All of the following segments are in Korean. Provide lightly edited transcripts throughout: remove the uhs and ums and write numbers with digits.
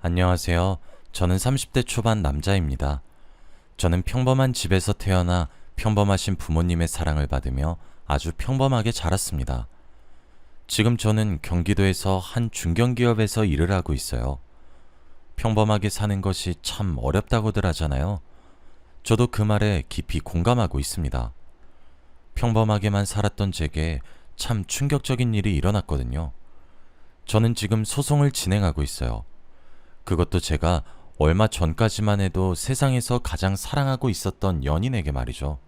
안녕하세요. 저는 30대 초반 남자입니다. 저는 평범한 집에서 태어나 평범하신 부모님의 사랑을 받으며 아주 평범하게 자랐습니다. 지금 저는 경기도에서 한 중견기업에서 일을 하고 있어요. 평범하게 사는 것이 참 어렵다고들 하잖아요. 저도 그 말에 깊이 공감하고 있습니다. 평범하게만 살았던 제게 참 충격적인 일이 일어났거든요. 저는 지금 소송을 진행하고 있어요. 그것도 제가 얼마 전까지만 해도 세상에서 가장 사랑하고 있었던 연인에게 말이죠.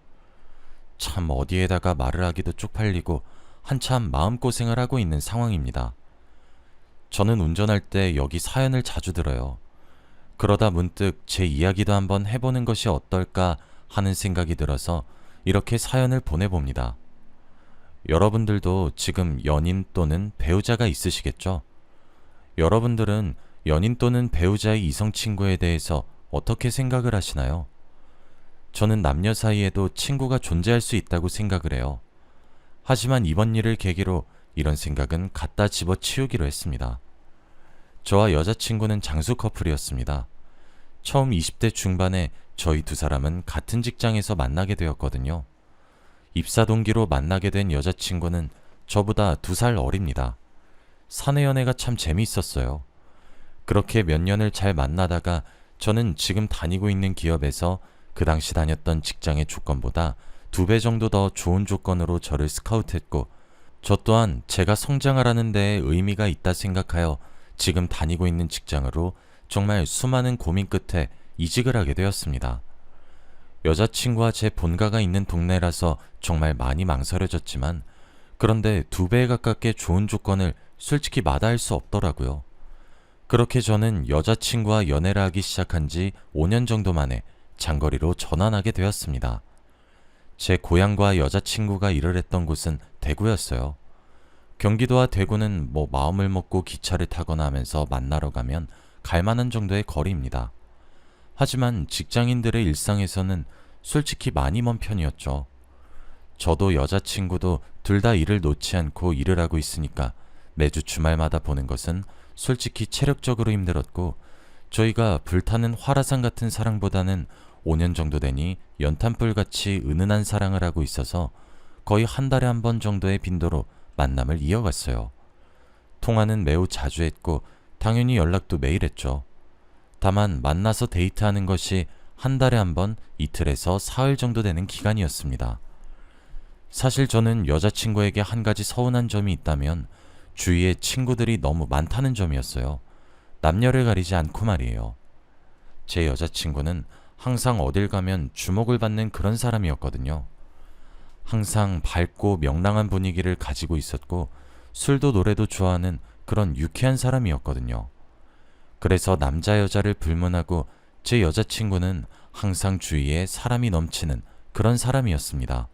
참 어디에다가 말을 하기도 쪽팔리고 한참 마음고생을 하고 있는 상황입니다. 저는 운전할 때 여기 사연을 자주 들어요. 그러다 문득 제 이야기도 한번 해보는 것이 어떨까 하는 생각이 들어서 이렇게 사연을 보내봅니다. 여러분들도 지금 연인 또는 배우자가 있으시겠죠? 여러분들은 연인 또는 배우자의 이성 친구에 대해서 어떻게 생각을 하시나요? 저는 남녀 사이에도 친구가 존재할 수 있다고 생각을 해요. 하지만 이번 일을 계기로 이런 생각은 갖다 집어치우기로 했습니다. 저와 여자친구는 장수 커플이었습니다. 처음 20대 중반에 저희 두 사람은 같은 직장에서 만나게 되었거든요. 입사 동기로 만나게 된 여자친구는 저보다 2살 어립니다. 사내 연애가 참 재미있었어요. 그렇게 몇 년을 잘 만나다가 저는 지금 다니고 있는 기업에서 그 당시 다녔던 직장의 조건보다 2배 정도 더 좋은 조건으로 저를 스카우트했고, 저 또한 제가 성장하라는 데에 의미가 있다 생각하여 지금 다니고 있는 직장으로 정말 수많은 고민 끝에 이직을 하게 되었습니다. 여자친구와 제 본가가 있는 동네라서 정말 많이 망설여졌지만, 그런데 2배에 가깝게 좋은 조건을 솔직히 마다할 수 없더라고요. 그렇게 저는 여자친구와 연애를 하기 시작한 지 5년 정도 만에 장거리로 전환하게 되었습니다. 제 고향과 여자친구가 일을 했던 곳은 대구였어요. 경기도와 대구는 마음을 먹고 기차를 타거나 하면서 만나러 가면 갈만한 정도의 거리입니다. 하지만 직장인들의 일상에서는 솔직히 많이 먼 편이었죠. 저도 여자친구도 둘 다 일을 놓지 않고 일을 하고 있으니까 매주 주말마다 보는 것은 솔직히 체력적으로 힘들었고, 저희가 불타는 화라산 같은 사랑보다는 5년 정도 되니 연탄불같이 은은한 사랑을 하고 있어서 거의 한 달에 한 번 정도의 빈도로 만남을 이어갔어요. 통화는 매우 자주 했고 당연히 연락도 매일 했죠. 다만 만나서 데이트하는 것이 한 달에 한 번, 이틀에서 사흘 정도 되는 기간이었습니다. 사실 저는 여자친구에게 한 가지 서운한 점이 있다면 주위에 친구들이 너무 많다는 점이었어요. 남녀를 가리지 않고 말이에요. 제 여자친구는 항상 어딜 가면 주목을 받는 그런 사람이었거든요. 항상 밝고 명랑한 분위기를 가지고 있었고 술도 노래도 좋아하는 그런 유쾌한 사람이었거든요. 그래서 남자 여자를 불문하고 제 여자친구는 항상 주위에 사람이 넘치는 그런 사람이었습니다.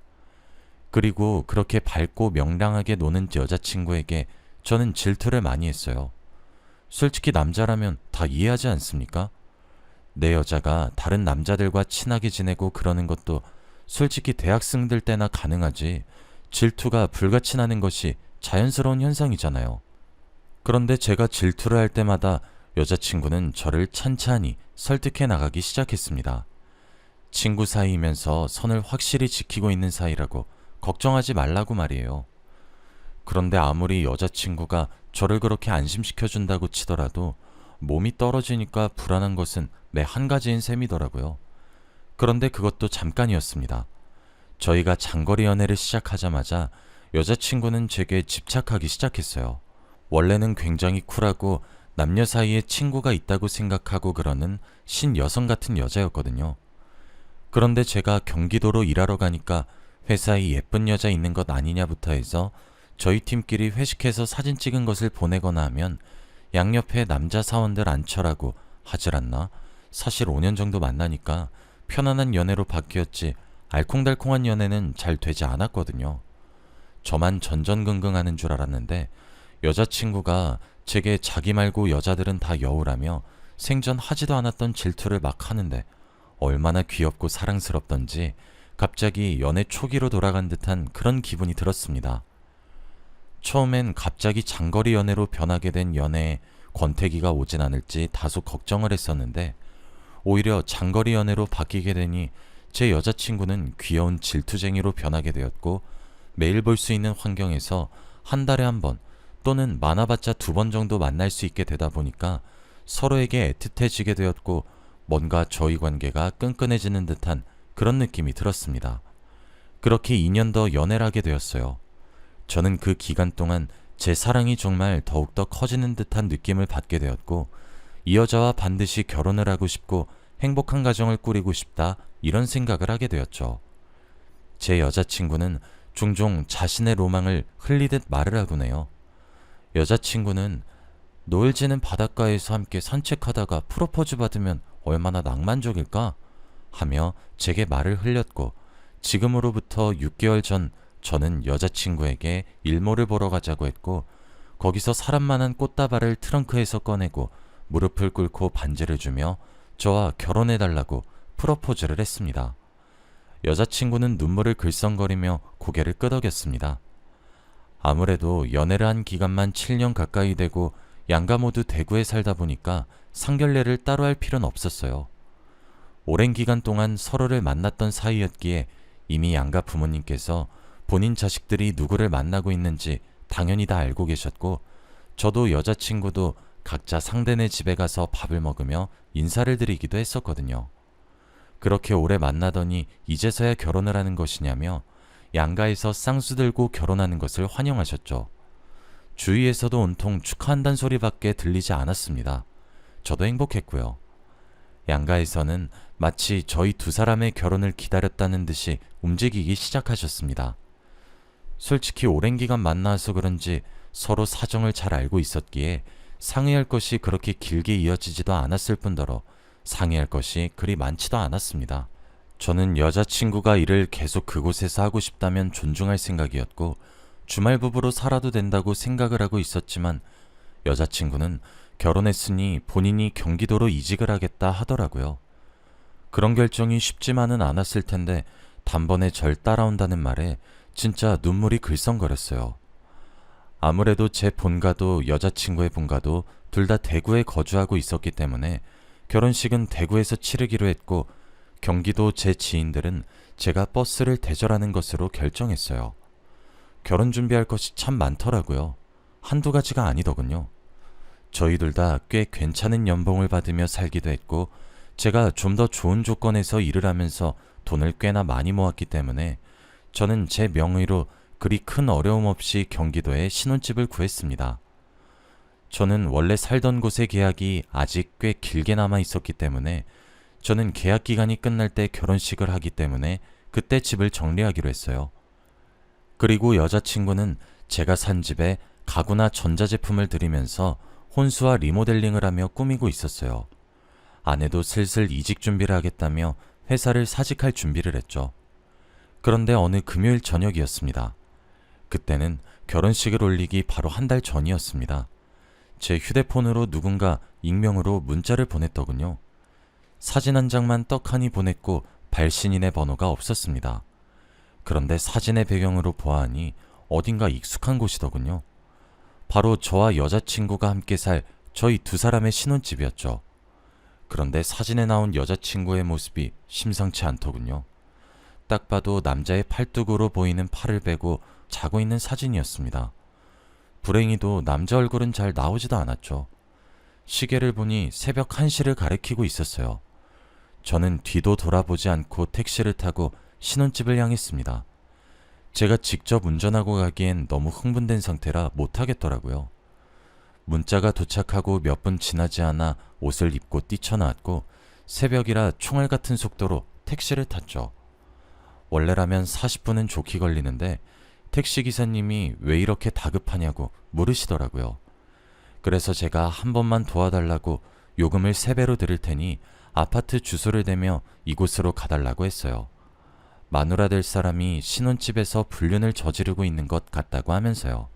그리고 그렇게 밝고 명랑하게 노는 여자친구에게 저는 질투를 많이 했어요. 솔직히 남자라면 다 이해하지 않습니까? 내 여자가 다른 남자들과 친하게 지내고 그러는 것도 솔직히 대학생들 때나 가능하지, 질투가 불같이 나는 것이 자연스러운 현상이잖아요. 그런데 제가 질투를 할 때마다 여자친구는 저를 찬찬히 설득해 나가기 시작했습니다. 친구 사이이면서 선을 확실히 지키고 있는 사이라고 걱정하지 말라고 말이에요. 그런데 아무리 여자친구가 저를 그렇게 안심시켜준다고 치더라도 몸이 떨어지니까 불안한 것은 매 한 가지인 셈이더라고요. 그런데 그것도 잠깐이었습니다. 저희가 장거리 연애를 시작하자마자 여자친구는 제게 집착하기 시작했어요. 원래는 굉장히 쿨하고 남녀 사이에 친구가 있다고 생각하고 그러는 신여성 같은 여자였거든요. 그런데 제가 경기도로 일하러 가니까 회사에 예쁜 여자 있는 것 아니냐부터 해서 저희 팀끼리 회식해서 사진 찍은 것을 보내거나 하면 양옆에 남자 사원들 앉혀라고 하질 않나? 사실 5년 정도 만나니까 편안한 연애로 바뀌었지 알콩달콩한 연애는 잘 되지 않았거든요. 저만 전전긍긍하는 줄 알았는데 여자친구가 제게 자기 말고 여자들은 다 여우라며 생전 하지도 않았던 질투를 막 하는데 얼마나 귀엽고 사랑스럽던지 갑자기 연애 초기로 돌아간 듯한 그런 기분이 들었습니다. 처음엔 갑자기 장거리 연애로 변하게 된 연애에 권태기가 오진 않을지 다소 걱정을 했었는데 오히려 장거리 연애로 바뀌게 되니 제 여자친구는 귀여운 질투쟁이로 변하게 되었고 매일 볼 수 있는 환경에서 한 달에 한 번 또는 많아봤자 2번 정도 만날 수 있게 되다 보니까 서로에게 애틋해지게 되었고 뭔가 저희 관계가 끈끈해지는 듯한 그런 느낌이 들었습니다. 그렇게 2년 더 연애를 하게 되었어요. 저는 그 기간 동안 제 사랑이 정말 더욱더 커지는 듯한 느낌을 받게 되었고 이 여자와 반드시 결혼을 하고 싶고 행복한 가정을 꾸리고 싶다 이런 생각을 하게 되었죠. 제 여자친구는 종종 자신의 로망을 흘리듯 말을 하곤 해요. 여자친구는 노을 지는 바닷가에서 함께 산책하다가 프로포즈 받으면 얼마나 낭만적일까? 하며 제게 말을 흘렸고 지금으로부터 6개월 전 저는 여자친구에게 일몰을 보러 가자고 했고 거기서 사람 많은 꽃다발을 트렁크에서 꺼내고 무릎을 꿇고 반지를 주며 저와 결혼해달라고 프로포즈를 했습니다. 여자친구는 눈물을 글썽거리며 고개를 끄덕였습니다. 아무래도 연애를 한 기간만 7년 가까이 되고 양가 모두 대구에 살다 보니까 상견례를 따로 할 필요는 없었어요. 오랜 기간 동안 서로를 만났던 사이였기에 이미 양가 부모님께서 본인 자식들이 누구를 만나고 있는지 당연히 다 알고 계셨고 저도 여자친구도 각자 상대네 집에 가서 밥을 먹으며 인사를 드리기도 했었거든요. 그렇게 오래 만나더니 이제서야 결혼을 하는 것이냐며 양가에서 쌍수 들고 결혼하는 것을 환영하셨죠. 주위에서도 온통 축하한다는 소리밖에 들리지 않았습니다. 저도 행복했고요. 양가에서는 마치 저희 2사람의 결혼을 기다렸다는 듯이 움직이기 시작하셨습니다. 솔직히 오랜 기간 만나서 그런지 서로 사정을 잘 알고 있었기에 상의할 것이 그렇게 길게 이어지지도 않았을 뿐더러 상의할 것이 그리 많지도 않았습니다. 저는 여자친구가 일을 계속 그곳에서 하고 싶다면 존중할 생각이었고 주말 부부로 살아도 된다고 생각을 하고 있었지만 여자친구는 결혼했으니 본인이 경기도로 이직을 하겠다 하더라고요. 그런 결정이 쉽지만은 않았을 텐데 단번에 절 따라온다는 말에 진짜 눈물이 글썽거렸어요. 아무래도 제 본가도 여자친구의 본가도 둘 다 대구에 거주하고 있었기 때문에 결혼식은 대구에서 치르기로 했고 경기도 제 지인들은 제가 버스를 대절하는 것으로 결정했어요. 결혼 준비할 것이 참 많더라고요. 한두 가지가 아니더군요. 저희 둘 다 꽤 괜찮은 연봉을 받으며 살기도 했고 제가 좀 더 좋은 조건에서 일을 하면서 돈을 꽤나 많이 모았기 때문에 저는 제 명의로 그리 큰 어려움 없이 경기도에 신혼집을 구했습니다. 저는 원래 살던 곳의 계약이 아직 꽤 길게 남아 있었기 때문에 저는 계약 기간이 끝날 때 결혼식을 하기 때문에 그때 집을 정리하기로 했어요. 그리고 여자친구는 제가 산 집에 가구나 전자제품을 들이면서 혼수와 리모델링을 하며 꾸미고 있었어요. 아내도 슬슬 이직 준비를 하겠다며 회사를 사직할 준비를 했죠. 그런데 어느 금요일 저녁이었습니다. 그때는 결혼식을 올리기 바로 한 달 전이었습니다. 제 휴대폰으로 누군가 익명으로 문자를 보냈더군요. 사진 한 장만 떡하니 보냈고 발신인의 번호가 없었습니다. 그런데 사진의 배경으로 보아하니 어딘가 익숙한 곳이더군요. 바로 저와 여자친구가 함께 살 저희 2사람의 신혼집이었죠. 그런데 사진에 나온 여자친구의 모습이 심상치 않더군요. 딱 봐도 남자의 팔뚝으로 보이는 팔을 빼고 자고 있는 사진이었습니다. 불행히도 남자 얼굴은 잘 나오지도 않았죠. 시계를 보니 새벽 1시를 가리키고 있었어요. 저는 뒤도 돌아보지 않고 택시를 타고 신혼집을 향했습니다. 제가 직접 운전하고 가기엔 너무 흥분된 상태라 못하겠더라고요. 문자가 도착하고 몇 분 지나지 않아 옷을 입고 뛰쳐나왔고 새벽이라 총알 같은 속도로 택시를 탔죠. 원래라면 40분은 좋게 걸리는데 택시기사님이 왜 이렇게 다급하냐고 물으시더라고요. 그래서 제가 한 번만 도와달라고 요금을 3배로 드릴 테니 아파트 주소를 대며 이곳으로 가달라고 했어요. 마누라 될 사람이 신혼집에서 불륜을 저지르고 있는 것 같다고 하면서요.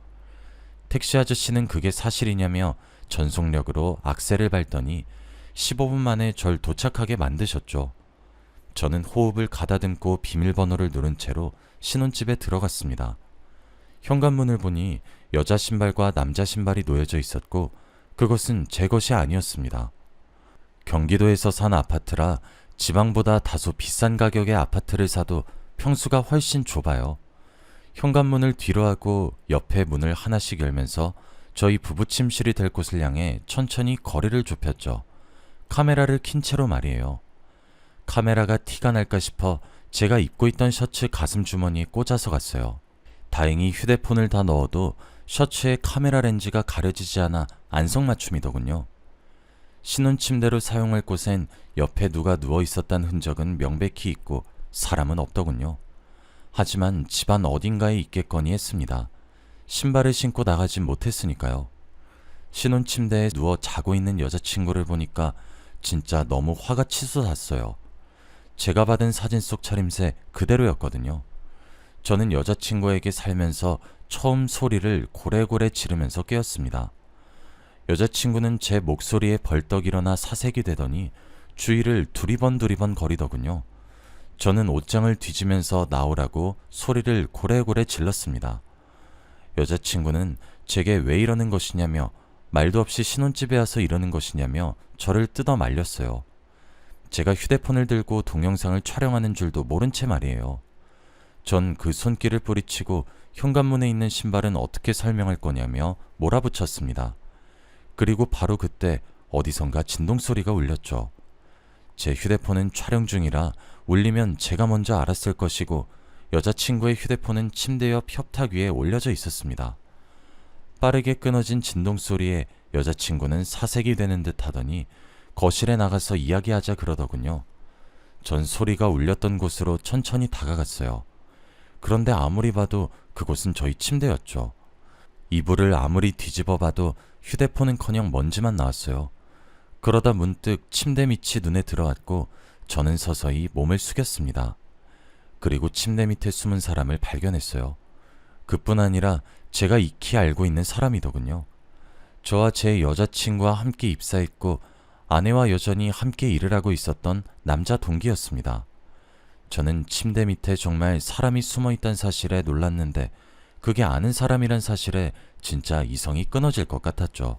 택시 아저씨는 그게 사실이냐며 전속력으로 악셀을 밟더니 15분 만에 절 도착하게 만드셨죠. 저는 호흡을 가다듬고 비밀번호를 누른 채로 신혼집에 들어갔습니다. 현관문을 보니 여자 신발과 남자 신발이 놓여져 있었고 그것은 제 것이 아니었습니다. 경기도에서 산 아파트라 지방보다 다소 비싼 가격의 아파트를 사도 평수가 훨씬 좁아요. 현관문을 뒤로 하고 옆에 문을 하나씩 열면서 저희 부부 침실이 될 곳을 향해 천천히 거리를 좁혔죠. 카메라를 킨 채로 말이에요. 카메라가 티가 날까 싶어 제가 입고 있던 셔츠 가슴 주머니에 꽂아서 갔어요. 다행히 휴대폰을 다 넣어도 셔츠에 카메라 렌즈가 가려지지 않아 안성맞춤이더군요. 신혼침대로 사용할 곳엔 옆에 누가 누워 있었다는 흔적은 명백히 있고 사람은 없더군요. 하지만 집안 어딘가에 있겠거니 했습니다. 신발을 신고 나가진 못했으니까요. 신혼침대에 누워 자고 있는 여자친구를 보니까 진짜 너무 화가 치솟았어요. 제가 받은 사진 속 차림새 그대로였거든요. 저는 여자친구에게 살면서 처음 소리를 고래고래 지르면서 깨었습니다. 여자친구는 제 목소리에 벌떡 일어나 사색이 되더니 주위를 두리번 거리더군요. 저는 옷장을 뒤지면서 나오라고 소리를 고래고래 질렀습니다. 여자친구는 제게 왜 이러는 것이냐며 말도 없이 신혼집에 와서 이러는 것이냐며 저를 뜯어 말렸어요. 제가 휴대폰을 들고 동영상을 촬영하는 줄도 모른 채 말이에요. 전 그 손길을 뿌리치고 현관문에 있는 신발은 어떻게 설명할 거냐며 몰아붙였습니다. 그리고 바로 그때 어디선가 진동소리가 울렸죠. 제 휴대폰은 촬영 중이라 울리면 제가 먼저 알았을 것이고 여자친구의 휴대폰은 침대 옆 협탁 위에 올려져 있었습니다. 빠르게 끊어진 진동소리에 여자친구는 사색이 되는 듯 하더니 거실에 나가서 이야기하자 그러더군요. 전 소리가 울렸던 곳으로 천천히 다가갔어요. 그런데 아무리 봐도 그곳은 저희 침대였죠. 이불을 아무리 뒤집어 봐도 휴대폰은커녕 먼지만 나왔어요. 그러다 문득 침대 밑이 눈에 들어왔고 저는 서서히 몸을 숙였습니다. 그리고 침대 밑에 숨은 사람을 발견했어요. 그뿐 아니라 제가 익히 알고 있는 사람이더군요. 저와 제 여자친구와 함께 입사했고 아내와 여전히 함께 일을 하고 있었던 남자 동기였습니다. 저는 침대 밑에 정말 사람이 숨어 있다는 사실에 놀랐는데 그게 아는 사람이란 사실에 진짜 이성이 끊어질 것 같았죠.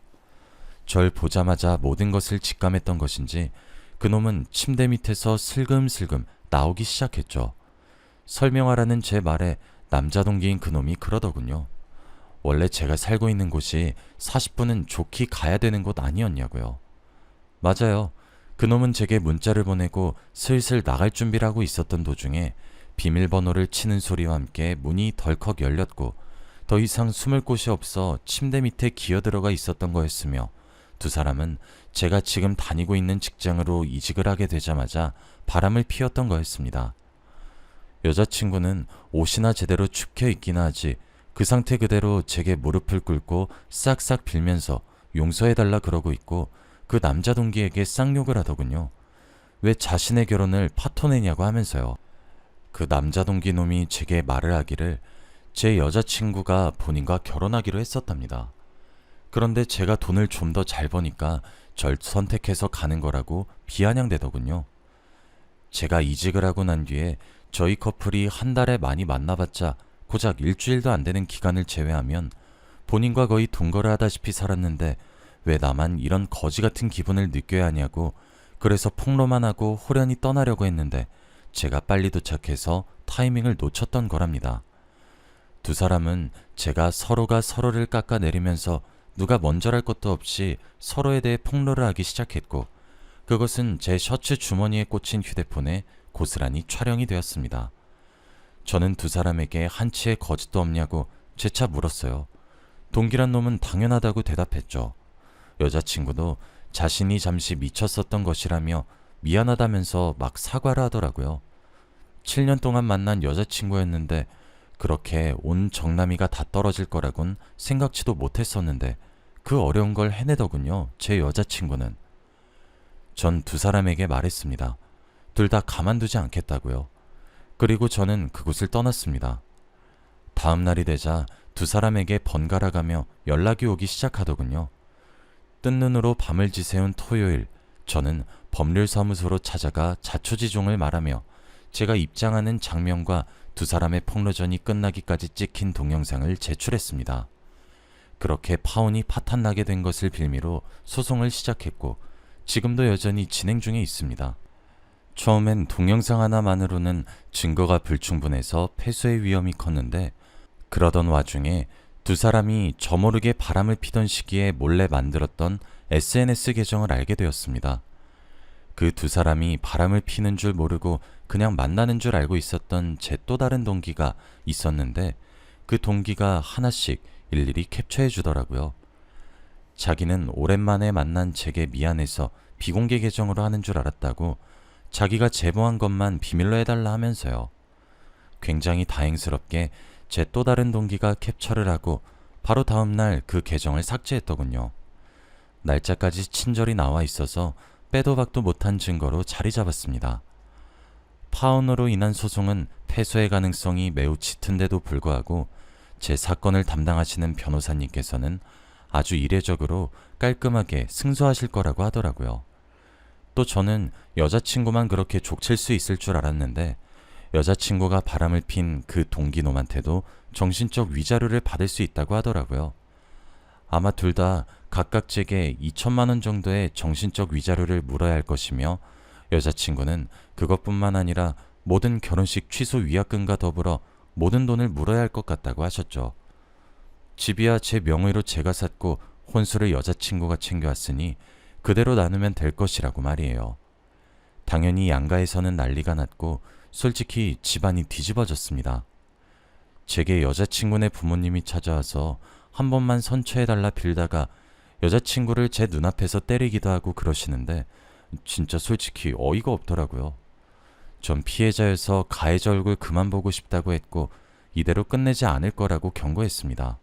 절 보자마자 모든 것을 직감했던 것인지 그놈은 침대 밑에서 슬금슬금 나오기 시작했죠. 설명하라는 제 말에 남자 동기인 그놈이 그러더군요. 원래 제가 살고 있는 곳이 40분은 좋게 가야 되는 곳 아니었냐고요. 맞아요. 그놈은 제게 문자를 보내고 슬슬 나갈 준비를 하고 있었던 도중에 비밀번호를 치는 소리와 함께 문이 덜컥 열렸고 더 이상 숨을 곳이 없어 침대 밑에 기어들어가 있었던 거였으며 두 사람은 제가 지금 다니고 있는 직장으로 이직을 하게 되자마자 바람을 피웠던 거였습니다. 여자친구는 옷이나 제대로 축혀 입기나 하지 그 상태 그대로 제게 무릎을 꿇고 싹싹 빌면서 용서해달라 그러고 있고 그 남자 동기에게 쌍욕을 하더군요. 왜 자신의 결혼을 파토내냐고 하면서요. 그 남자 동기 놈이 제게 말을 하기를 제 여자친구가 본인과 결혼하기로 했었답니다. 그런데 제가 돈을 좀 더 잘 버니까 절 선택해서 가는 거라고 비아냥대더군요. 제가 이직을 하고 난 뒤에 저희 커플이 한 달에 많이 만나봤자 고작 일주일도 안 되는 기간을 제외하면 본인과 거의 동거를 하다시피 살았는데 왜 나만 이런 거지 같은 기분을 느껴야 하냐고 그래서 폭로만 하고 호련히 떠나려고 했는데 제가 빨리 도착해서 타이밍을 놓쳤던 거랍니다. 두 사람은 제가 서로가 서로를 깎아내리면서 누가 먼저랄 것도 없이 서로에 대해 폭로를 하기 시작했고 그것은 제 셔츠 주머니에 꽂힌 휴대폰에 고스란히 촬영이 되었습니다. 저는 두 사람에게 한치의 거짓도 없냐고 재차 물었어요. 동기란 놈은 당연하다고 대답했죠. 여자친구도 자신이 잠시 미쳤었던 것이라며 미안하다면서 막 사과를 하더라고요. 7년 동안 만난 여자친구였는데 그렇게 온 정남이가 다 떨어질 거라곤 생각지도 못했었는데 그 어려운 걸 해내더군요. 제 여자친구는. 전 두 사람에게 말했습니다. 둘 다 가만두지 않겠다고요. 그리고 저는 그곳을 떠났습니다. 다음 날이 되자 두 사람에게 번갈아가며 연락이 오기 시작하더군요. 뜬 눈으로 밤을 지새운 토요일, 저는 법률사무소로 찾아가 자초지종을 말하며 제가 입장하는 장면과 두 사람의 폭로전이 끝나기까지 찍힌 동영상을 제출했습니다. 그렇게 파혼이 파탄나게 된 것을 빌미로 소송을 시작했고 지금도 여전히 진행 중에 있습니다. 처음엔 동영상 하나만으로는 증거가 불충분해서 패소의 위험이 컸는데 그러던 와중에 두 사람이 저모르게 바람을 피던 시기에 몰래 만들었던 SNS 계정을 알게 되었습니다. 그 두 사람이 바람을 피는 줄 모르고 그냥 만나는 줄 알고 있었던 제 또 다른 동기가 있었는데 그 동기가 하나씩 일일이 캡처해 주더라고요. 자기는 오랜만에 만난 제게 미안해서 비공개 계정으로 하는 줄 알았다고 자기가 제보한 것만 비밀로 해달라 하면서요. 굉장히 다행스럽게 제 또 다른 동기가 캡처를 하고 바로 다음날 그 계정을 삭제했더군요. 날짜까지 친절히 나와 있어서 빼도 박도 못한 증거로 자리 잡았습니다. 파혼으로 인한 소송은 패소의 가능성이 매우 짙은데도 불구하고 제 사건을 담당하시는 변호사님께서는 아주 이례적으로 깔끔하게 승소하실 거라고 하더라고요. 또 저는 여자친구만 그렇게 족칠 수 있을 줄 알았는데 여자친구가 바람을 핀 그 동기놈한테도 정신적 위자료를 받을 수 있다고 하더라고요. 아마 둘 다 각각 제게 2천만 원 정도의 정신적 위자료를 물어야 할 것이며 여자친구는 그것뿐만 아니라 모든 결혼식 취소 위약금과 더불어 모든 돈을 물어야 할 것 같다고 하셨죠. 집이야 제 명의로 제가 샀고 혼수를 여자친구가 챙겨왔으니 그대로 나누면 될 것이라고 말이에요. 당연히 양가에서는 난리가 났고 솔직히 집안이 뒤집어졌습니다. 제게 여자친구네 부모님이 찾아와서 한 번만 선처해달라 빌다가 여자친구를 제 눈앞에서 때리기도 하고 그러시는데 진짜 솔직히 어이가 없더라고요. 전 피해자여서 가해자 얼굴 그만 보고 싶다고 했고 이대로 끝내지 않을 거라고 경고했습니다.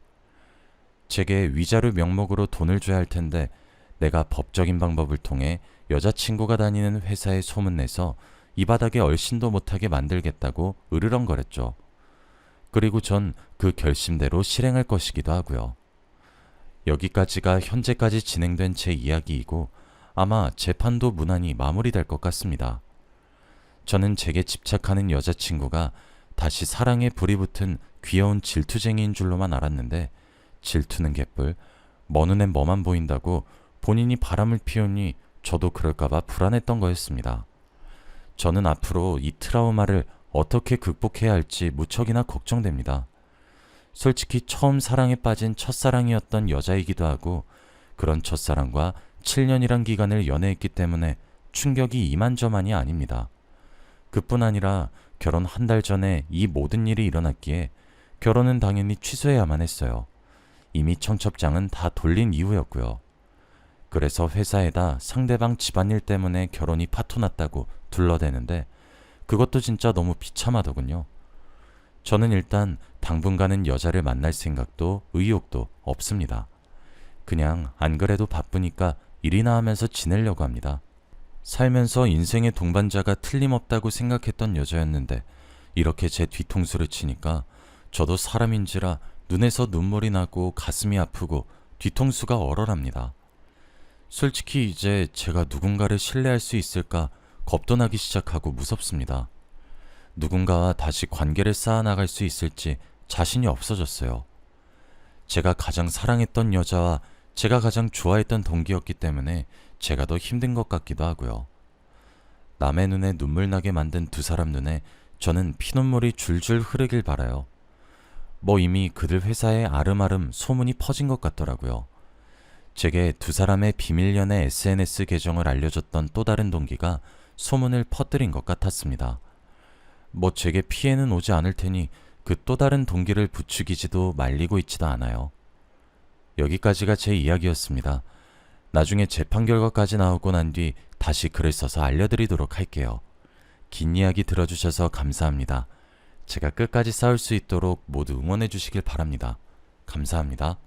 제게 위자료 명목으로 돈을 줘야 할 텐데 내가 법적인 방법을 통해 여자친구가 다니는 회사에 소문내서 이 바닥에 얼씬도 못하게 만들겠다고 으르렁거렸죠. 그리고 전 그 결심대로 실행할 것이기도 하고요. 여기까지가 현재까지 진행된 제 이야기이고 아마 재판도 무난히 마무리될 것 같습니다. 저는 제게 집착하는 여자친구가 다시 사랑에 불이 붙은 귀여운 질투쟁이인 줄로만 알았는데 질투는 개뿔, 먼 눈엔 뭐만 보인다고 본인이 바람을 피우니 저도 그럴까봐 불안했던 거였습니다. 저는 앞으로 이 트라우마를 어떻게 극복해야 할지 무척이나 걱정됩니다. 솔직히 처음 사랑에 빠진 첫사랑이었던 여자이기도 하고 그런 첫사랑과 7년이란 기간을 연애했기 때문에 충격이 이만저만이 아닙니다. 그뿐 아니라 결혼 한 달 전에 이 모든 일이 일어났기에 결혼은 당연히 취소해야만 했어요. 이미 청첩장은 다 돌린 이후였고요. 그래서 회사에다 상대방 집안일 때문에 결혼이 파토났다고 둘러대는데 그것도 진짜 너무 비참하더군요. 저는 일단 당분간은 여자를 만날 생각도 의욕도 없습니다. 그냥 안 그래도 바쁘니까 일이나 하면서 지내려고 합니다. 살면서 인생의 동반자가 틀림없다고 생각했던 여자였는데 이렇게 제 뒤통수를 치니까 저도 사람인지라 눈에서 눈물이 나고 가슴이 아프고 뒤통수가 얼얼합니다. 솔직히 이제 제가 누군가를 신뢰할 수 있을까 겁도 나기 시작하고 무섭습니다. 누군가와 다시 관계를 쌓아나갈 수 있을지 자신이 없어졌어요. 제가 가장 사랑했던 여자와 제가 가장 좋아했던 동기였기 때문에 제가 더 힘든 것 같기도 하고요. 남의 눈에 눈물 나게 만든 두 사람 눈에 저는 피눈물이 줄줄 흐르길 바라요. 뭐 이미 그들 회사에 아름아름 소문이 퍼진 것 같더라고요. 제게 두 사람의 비밀 연애 SNS 계정을 알려줬던 또 다른 동기가 소문을 퍼뜨린 것 같았습니다. 뭐 제게 피해는 오지 않을 테니 그 또 다른 동기를 부추기지도 말리고 있지도 않아요. 여기까지가 제 이야기였습니다. 나중에 재판 결과까지 나오고 난 뒤 다시 글을 써서 알려드리도록 할게요. 긴 이야기 들어주셔서 감사합니다. 제가 끝까지 싸울 수 있도록 모두 응원해 주시길 바랍니다. 감사합니다.